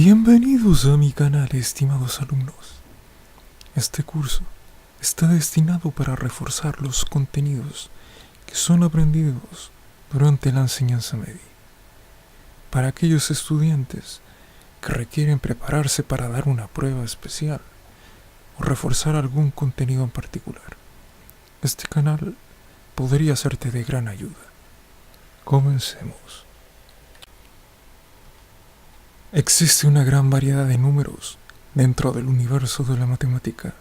Bienvenidos a mi canal, estimados alumnos. Este curso está destinado para reforzar los contenidos que son aprendidos durante la enseñanza media. Para aquellos estudiantes que requieren prepararse para dar una prueba especial o reforzar algún contenido en particular, este canal podría serte de gran ayuda. Comencemos. Existe una gran variedad de números dentro del universo de la matemática.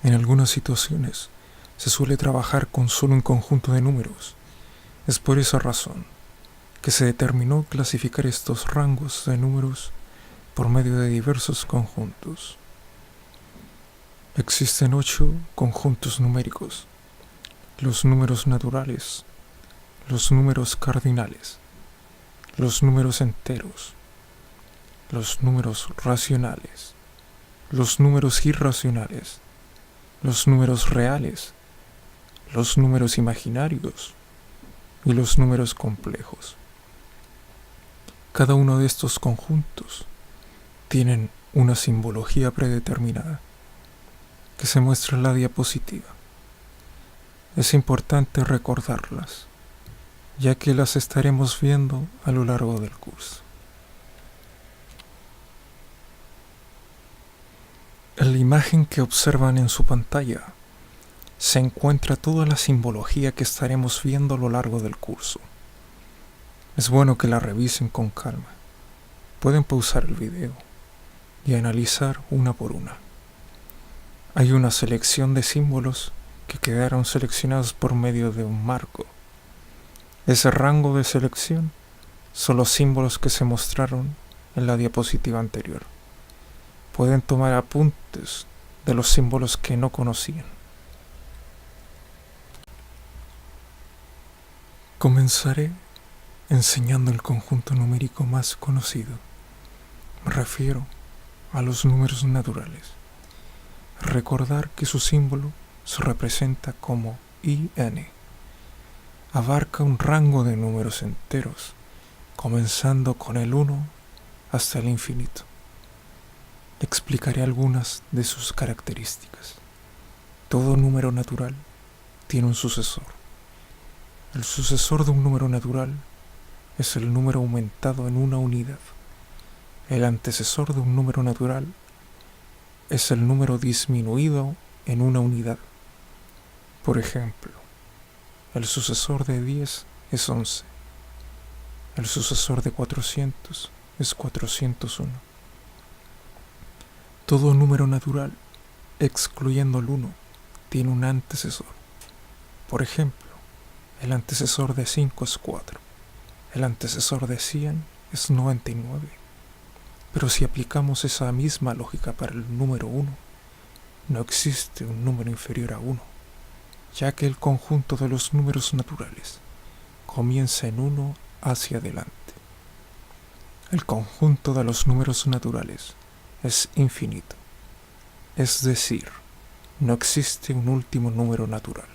En algunas situaciones se suele trabajar con solo un conjunto de números. Es por esa razón que se determinó clasificar estos rangos de números por medio de diversos conjuntos. Existen 8 conjuntos numéricos: los números naturales, los números cardinales, los números enteros, los números racionales, los números irracionales, los números reales, los números imaginarios y los números complejos. Cada uno de estos conjuntos tienen una simbología predeterminada que se muestra en la diapositiva. Es importante recordarlas, ya que las estaremos viendo a lo largo del curso. En la imagen que observan en su pantalla se encuentra toda la simbología que estaremos viendo a lo largo del curso. Es bueno que la revisen con calma. Pueden pausar el video y analizar una por una. Hay una selección de símbolos que quedaron seleccionados por medio de un marco. Ese rango de selección son los símbolos que se mostraron en la diapositiva anterior. Pueden tomar apuntes de los símbolos que no conocían. Comenzaré enseñando el conjunto numérico más conocido. Me refiero a los números naturales. Recordar que su símbolo se representa como IN. Abarca un rango de números enteros, comenzando con el 1 hasta el infinito. Explicaré algunas de sus características. Todo número natural tiene un sucesor. El sucesor de un número natural es el número aumentado en una unidad. El antecesor de un número natural es el número disminuido en una unidad. Por ejemplo, el sucesor de 10 es 11. El sucesor de 400 es 401. Todo número natural, excluyendo el 1, tiene un antecesor. Por ejemplo, el antecesor de 5 es 4. El antecesor de 100 es 99. Pero si aplicamos esa misma lógica para el número 1, no existe un número inferior a 1, ya que el conjunto de los números naturales comienza en 1 hacia adelante. El conjunto de los números naturales es infinito, es decir, no existe un último número natural.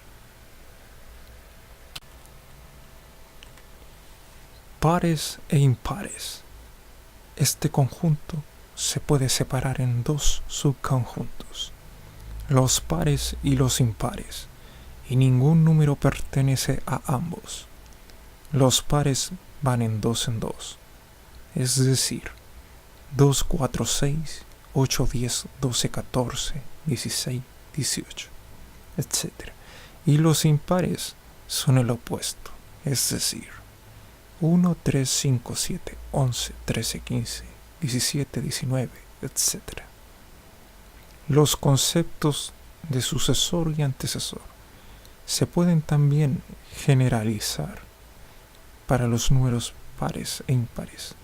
Pares e impares. Este conjunto se puede separar en dos subconjuntos, los pares y los impares, y ningún número pertenece a ambos. Los pares van en 2 en 2, es decir, 2, 4, 6, 8, 10, 12, 14, 16, 18, etc. Y los impares son el opuesto, es decir, 1, 3, 5, 7, 11, 13, 15, 17, 19, etc. Los conceptos de sucesor y antecesor se pueden también generalizar para los números pares e impares,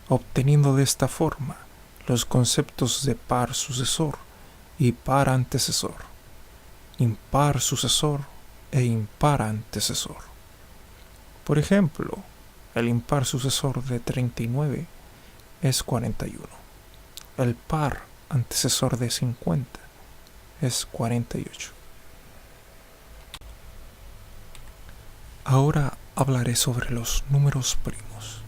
obteniendo de esta forma los conceptos de par sucesor y par antecesor, impar sucesor e impar antecesor. Por ejemplo, el impar sucesor de 39 es 41. El par antecesor de 50 es 48. Ahora hablaré sobre los números primos.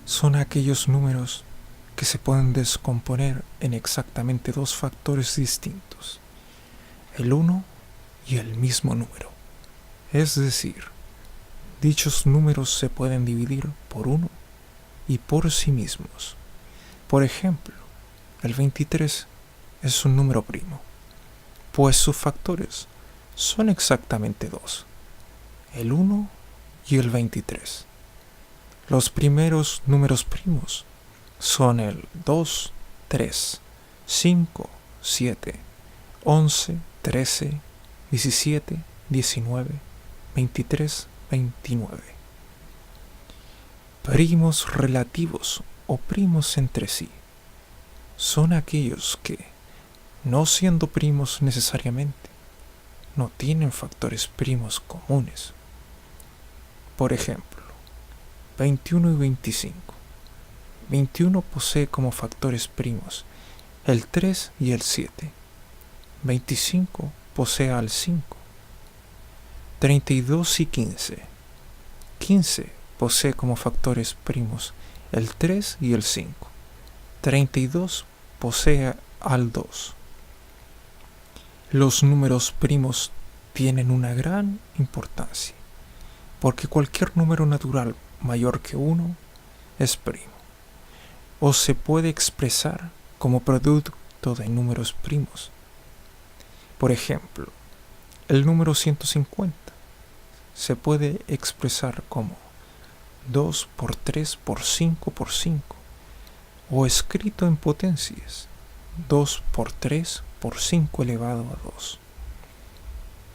Son aquellos números que se pueden descomponer en exactamente dos factores distintos, el 1 y el mismo número. Es decir, dichos números se pueden dividir por 1 y por sí mismos. Por ejemplo, el 23 es un número primo, pues sus factores son exactamente 2, el 1 y el 23. Los primeros números primos son el 2, 3, 5, 7, 11, 13, 17, 19, 23, 29. Primos relativos o primos entre sí son aquellos que, no siendo primos necesariamente, no tienen factores primos comunes. Por ejemplo, 21 y 25. 21 posee como factores primos el 3 y el 7. 25 posee al 5. 32 y 15. 15 posee como factores primos el 3 y el 5. 32 posee al 2. Los números primos tienen una gran importancia, porque cualquier número natural mayor que 1 es primo, o se puede expresar como producto de números primos. Por ejemplo, el número 150 se puede expresar como 2 por 3 por 5 por 5, o escrito en potencias 2 por 3 por 5 elevado a 2.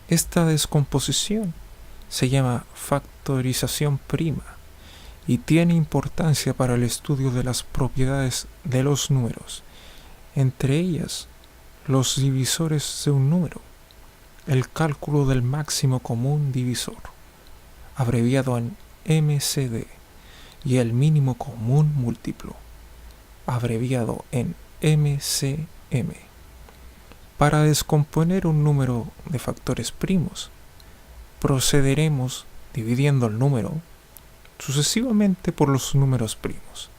Esta descomposición se llama factorización prima y tiene importancia para el estudio de las propiedades de los números, entre ellas los divisores de un número, el cálculo del máximo común divisor, abreviado en MCD, y el mínimo común múltiplo, abreviado en MCM. Para descomponer un número de factores primos, procederemos dividiendo el número sucesivamente por los números primos,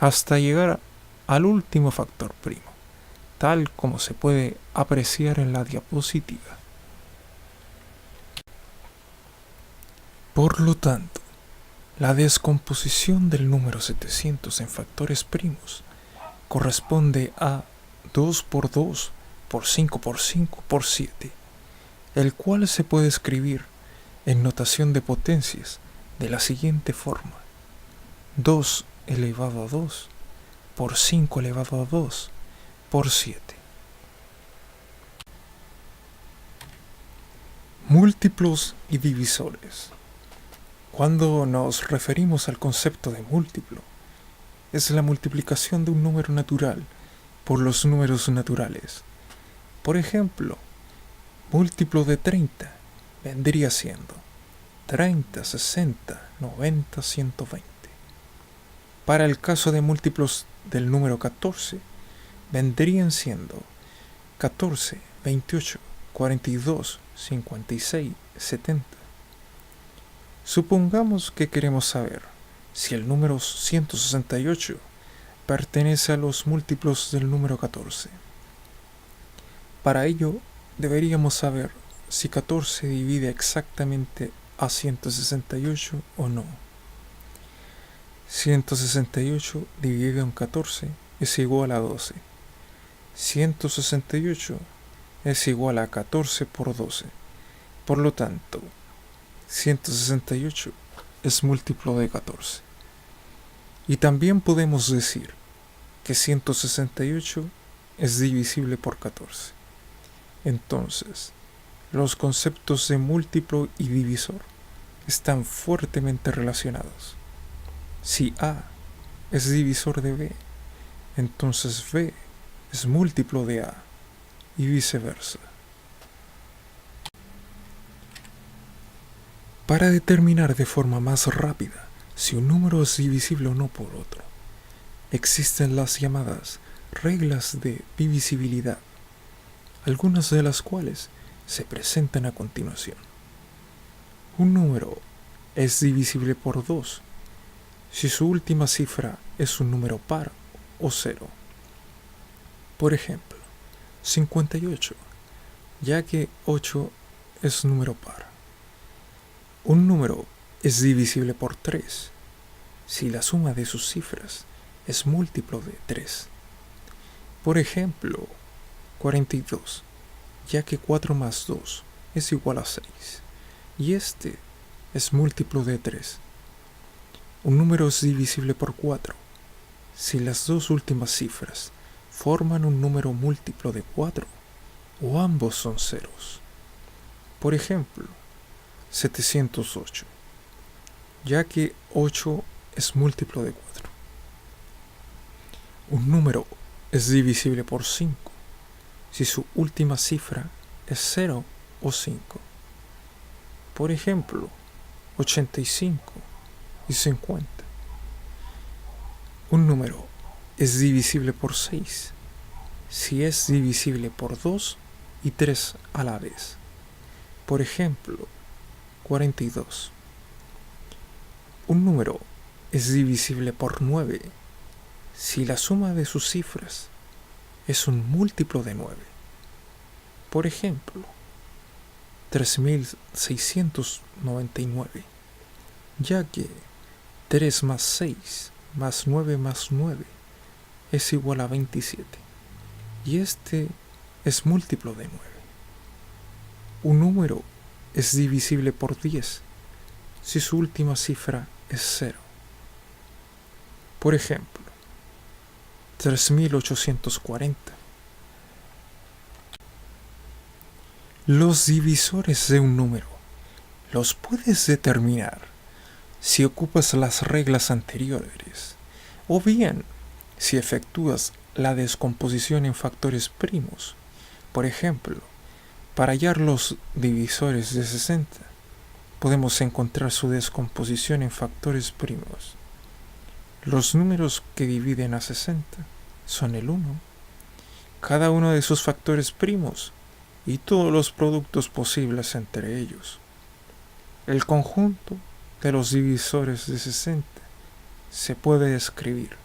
hasta llegar al último factor primo, tal como se puede apreciar en la diapositiva. Por lo tanto, la descomposición del número 700 en factores primos corresponde a 2 por 2 por 5 por 5 por 7, el cual se puede escribir en notación de potencias de la siguiente forma: 2 elevado a 2 por 5 elevado a 2 por 7. Múltiplos y divisores. Cuando nos referimos al concepto de múltiplo, es la multiplicación de un número natural por los números naturales. Por ejemplo, múltiplo de 30 vendría siendo 30, 60, 90, 120. Para el caso de múltiplos del número 14, vendrían siendo 14, 28, 42, 56, 70. Supongamos que queremos saber si el número 168 pertenece a los múltiplos del número 14. Para ello, deberíamos saber si 14 divide exactamente a 168 o no. 168 dividido en 14 es igual a 12. 168 es igual a 14 por 12. Por lo tanto, 168 es múltiplo de 14. Y también podemos decir que 168 es divisible por 14. Entonces, los conceptos de múltiplo y divisor están fuertemente relacionados. Si A es divisor de B, entonces B es múltiplo de A, y viceversa. Para determinar de forma más rápida si un número es divisible o no por otro, existen las llamadas reglas de divisibilidad, algunas de las cuales se presentan a continuación. Un número es divisible por 2 si su última cifra es un número par o 0. Por ejemplo, 58, ya que 8 es número par. Un número es divisible por 3 si la suma de sus cifras es múltiplo de 3. Por ejemplo, 42, ya que 4 más 2 es igual a 6, y este es múltiplo de 3. Un número es divisible por 4 si las dos últimas cifras forman un número múltiplo de 4 o ambos son ceros. Por ejemplo, 708, ya que 8 es múltiplo de 4. Un número es divisible por 5 si su última cifra es 0 o 5. Por ejemplo, 85 y 50. Un número es divisible por 6 si es divisible por 2 y 3 a la vez. Por ejemplo, 42. Un número es divisible por 9 si la suma de sus cifras es un múltiplo de 9. Por ejemplo, 3699, ya que 3 más 6 más 9 más 9 es igual a 27, y este es múltiplo de 9. Un número es divisible por 10 si su última cifra es 0. Por ejemplo, 3840. Los divisores de un número los puedes determinar si ocupas las reglas anteriores, o bien si efectúas la descomposición en factores primos. Por ejemplo, para hallar los divisores de 60, podemos encontrar su descomposición en factores primos. Los números que dividen a 60 son el 1, cada uno de sus factores primos y todos los productos posibles entre ellos. El conjunto de los divisores de 60 se puede escribir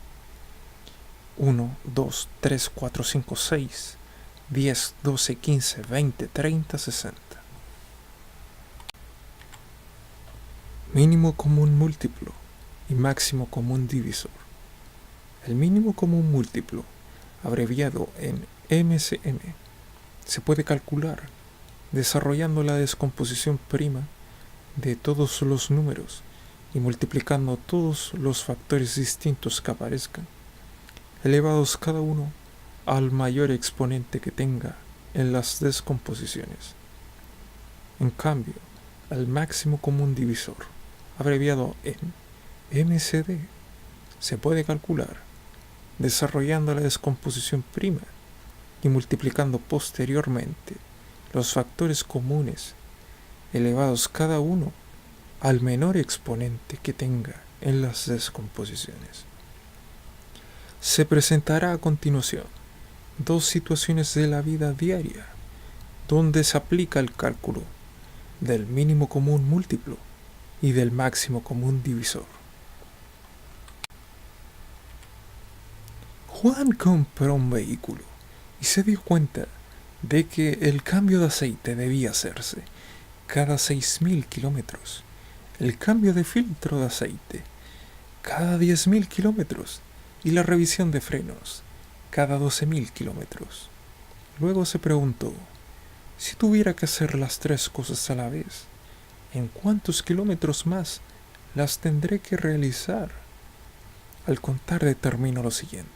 1, 2, 3, 4, 5, 6, 10, 12, 15, 20, 30, 60. Mínimo común múltiplo y máximo común divisor. El mínimo común múltiplo, abreviado en MCM, se puede calcular desarrollando la descomposición prima de todos los números y multiplicando todos los factores distintos que aparezcan, elevados cada uno al mayor exponente que tenga en las descomposiciones. En cambio, el máximo común divisor, abreviado en MCD, se puede calcular desarrollando la descomposición prima y multiplicando posteriormente los factores comunes, elevados cada uno al menor exponente que tenga en las descomposiciones. Se presentará a continuación dos situaciones de la vida diaria donde se aplica el cálculo del mínimo común múltiplo y del máximo común divisor. Juan compró un vehículo y se dio cuenta de que el cambio de aceite debía hacerse cada 6.000 kilómetros, el cambio de filtro de aceite cada 10.000 kilómetros y la revisión de frenos cada 12.000 kilómetros. Luego se preguntó, si tuviera que hacer las tres cosas a la vez, ¿en cuántos kilómetros más las tendré que realizar? Al contar determino lo siguiente: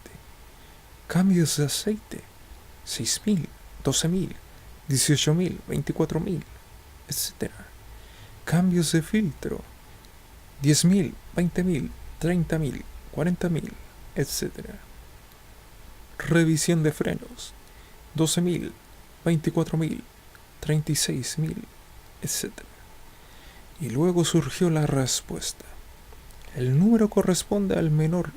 cambios de aceite, 6.000, 12.000, 18.000, 24.000, etc. Cambios de filtro, 10.000, 20.000, 30.000, 40.000, etc. Revisión de frenos, 12.000, 24.000, 36.000, etc. Y luego surgió la respuesta. El número corresponde al menor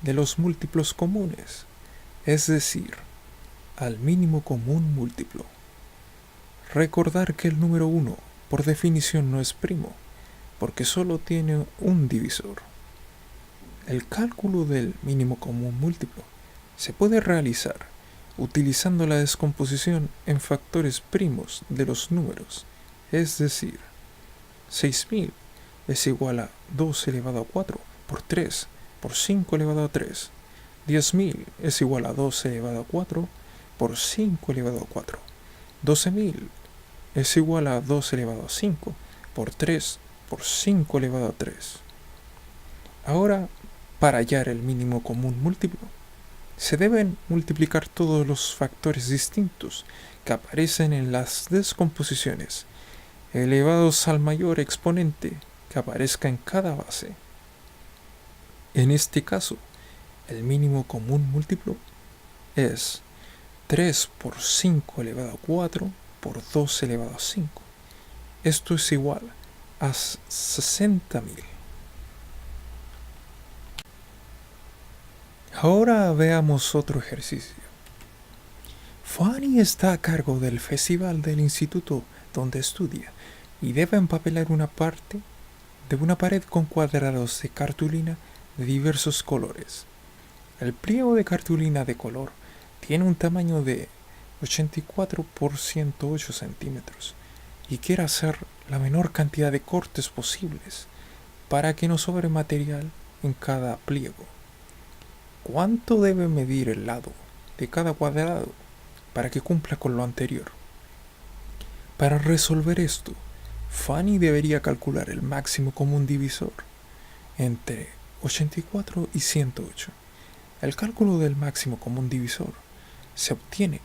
de los múltiplos comunes, es decir, al mínimo común múltiplo. Recordar que el número 1 por definición no es primo, porque solo tiene un divisor. El cálculo del mínimo común múltiplo se puede realizar utilizando la descomposición en factores primos de los números, es decir, 6000 es igual a 2 elevado a 4 por 3 por 5 elevado a 3. 10.000 es igual a 2 elevado a 4 por 5 elevado a 4. 12.000 es igual a 2 elevado a 5 por 3 por 5 elevado a 3. Ahora, para hallar el mínimo común múltiplo, se deben multiplicar todos los factores distintos que aparecen en las descomposiciones, elevados al mayor exponente que aparezca en cada base. En este caso, el mínimo común múltiplo es 3 por 5 elevado a 4 por 2 elevado a 5. Esto es igual a 60.000. Ahora veamos otro ejercicio. Fanny está a cargo del festival del instituto donde estudia y debe empapelar una parte de una pared con cuadrados de cartulina de diversos colores. El pliego de cartulina de color tiene un tamaño de 84 por 108 centímetros y quiere hacer la menor cantidad de cortes posibles para que no sobre material en cada pliego. ¿Cuánto debe medir el lado de cada cuadrado para que cumpla con lo anterior? Para resolver esto, Fanny debería calcular el máximo común divisor entre 84 y 108. El cálculo del máximo común divisor se obtiene,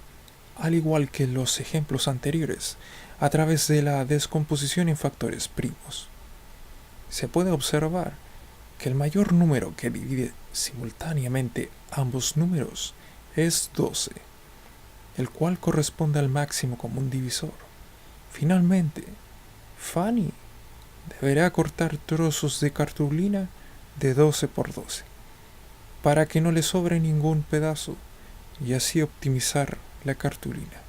al igual que en los ejemplos anteriores, a través de la descomposición en factores primos. Se puede observar que el mayor número que divide simultáneamente ambos números es 12, el cual corresponde al máximo común divisor. Finalmente, Fanny deberá cortar trozos de cartulina de 12 por 12 para que no le sobre ningún pedazo y así optimizar la cartulina.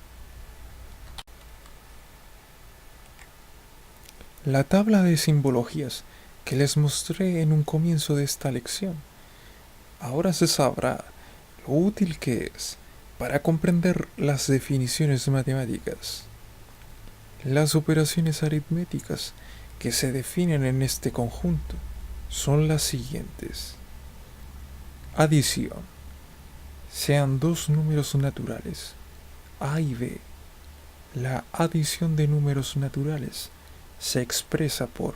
La tabla de simbologías que les mostré en un comienzo de esta lección, ahora se sabrá lo útil que es para comprender las definiciones matemáticas. Las operaciones aritméticas que se definen en este conjunto son las siguientes. Adición. Sean dos números naturales, a y b. La adición de números naturales se expresa por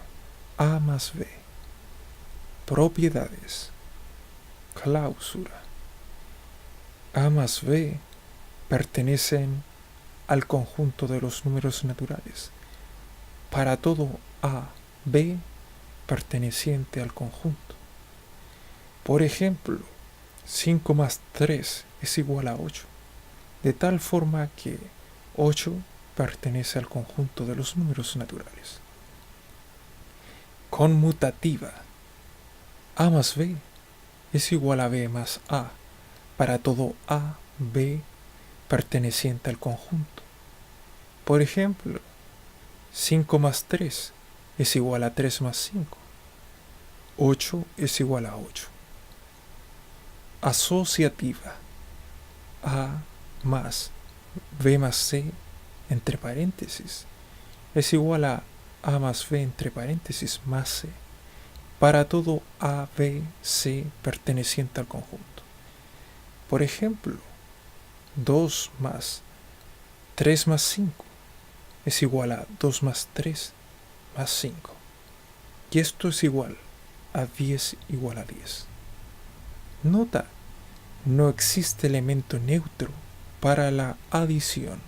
a más b. Propiedades. Cláusula. A más b pertenecen al conjunto de los números naturales. Para todo a, b perteneciente al conjunto. Por ejemplo, 5 más 3 es igual a 8, de tal forma que 8 pertenece al conjunto de los números naturales. Conmutativa. A más b es igual a b más a, para todo a, b perteneciente al conjunto. Por ejemplo, 5 más 3 es igual a 3 más 5. 8 es igual a 8. Asociativa. A más b más c entre paréntesis es igual a más b entre paréntesis más c para todo a, b, c perteneciente al conjunto. Por ejemplo, 2 más 3 más 5 es igual a 2 más 3 más 5. Y esto es igual a 10 igual a 10. Nota, no existe elemento neutro para la adición.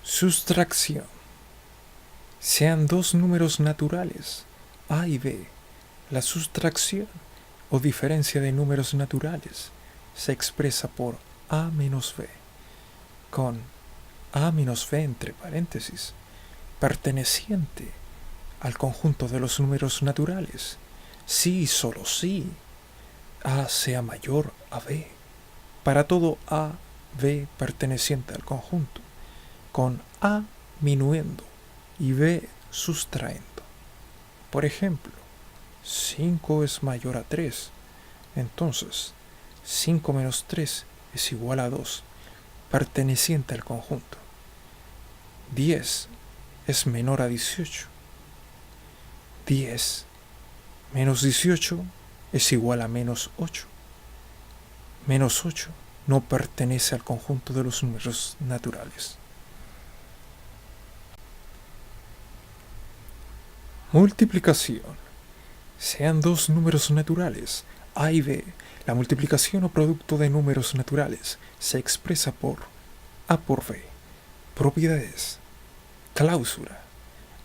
Sustracción. Sean dos números naturales, a y b. La sustracción o diferencia de números naturales se expresa por a menos b, con a menos b entre paréntesis, perteneciente al conjunto de los números naturales, si y solo si a sea mayor a b, para todo a, b perteneciente al conjunto, con a minuendo y b sustrayendo. Por ejemplo, 5 es mayor a 3 Entonces, 5 menos 3 es igual a 2, perteneciente al conjunto. 10 es menor a 18. 10 menos 18 es igual a menos 8. Menos 8 no pertenece al conjunto de los números naturales. Multiplicación. Sean dos números naturales, a y b. La multiplicación o producto de números naturales se expresa por a por b. Propiedades. Cláusula.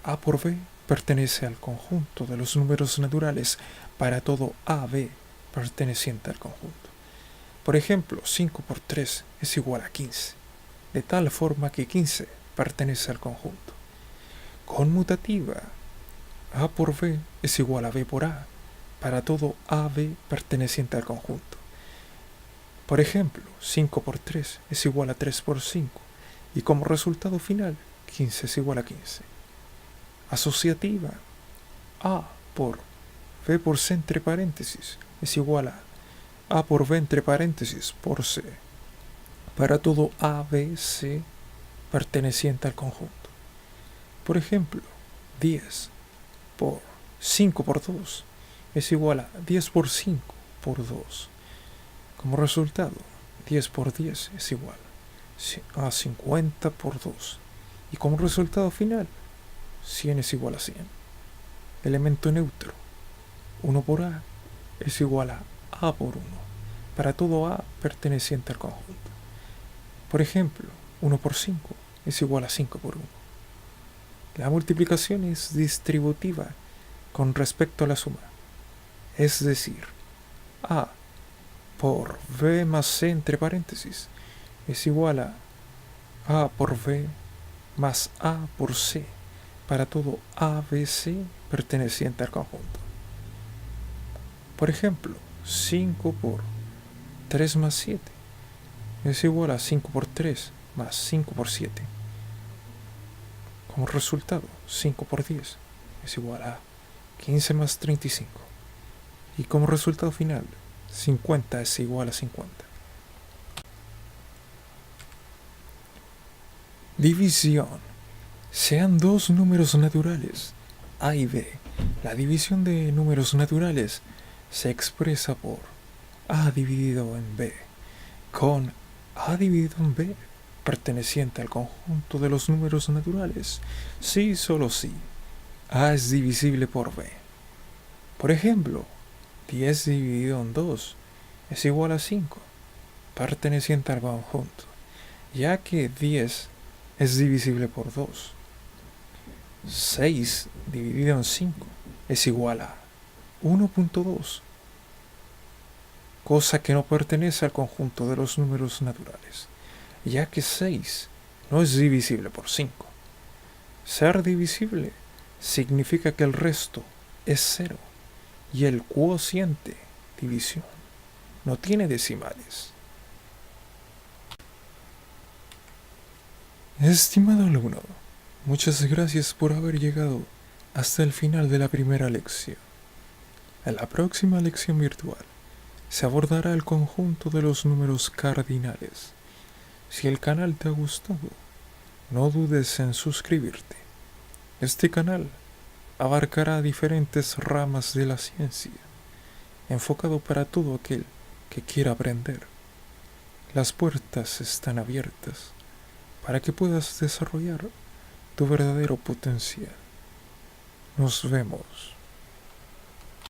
A por b pertenece al conjunto de los números naturales para todo AB perteneciente al conjunto. Por ejemplo, 5 por 3 es igual a 15, de tal forma que 15 pertenece al conjunto. Conmutativa. A por B es igual a B por A, para todo AB perteneciente al conjunto. Por ejemplo, 5 por 3 es igual a 3 por 5, y como resultado final, 15 es igual a 15. Asociativa. A por B por C entre paréntesis es igual a por B entre paréntesis por C, para todo A, B, C perteneciente al conjunto. Por ejemplo, 10 por 5 por 2 es igual a 10 por 5 por 2. Como resultado, 10 por 10 es igual a 50 por 2. Y como resultado final, 100 es igual a 100. Elemento neutro. 1 por A es igual a por 1, para todo A perteneciente al conjunto. Por ejemplo, 1 por 5 es igual a 5 por 1. La multiplicación es distributiva con respecto a la suma, es decir, A por B más C entre paréntesis es igual a por B más A por C, para todo ABC perteneciente al conjunto. Por ejemplo, 5 por 3 más 7 es igual a 5 por 3 más 5 por 7. Como resultado, 5 por 10 es igual a 15 más 35. Y como resultado final, 50 es igual a 50. División. Sean dos números naturales, a y b. La división de números naturales se expresa por a dividido en b, con a dividido en b perteneciente al conjunto de los números naturales, si solo si a es divisible por b. Por ejemplo, 10 dividido en 2 es igual a 5, perteneciente al conjunto, ya que 10 es divisible por 2. 6 dividido en 5 es igual a 1.2, cosa que no pertenece al conjunto de los números naturales, ya que 6 no es divisible por 5. Ser divisible significa que el resto es 0 y el cociente división no tiene decimales. Estimado alumno, muchas gracias por haber llegado hasta el final de la primera lección. En la próxima lección virtual se abordará el conjunto de los números cardinales. Si el canal te ha gustado, no dudes en suscribirte. Este canal abarcará diferentes ramas de la ciencia, enfocado para todo aquel que quiera aprender. Las puertas están abiertas para que puedas desarrollar tu verdadero potencial. Nos vemos.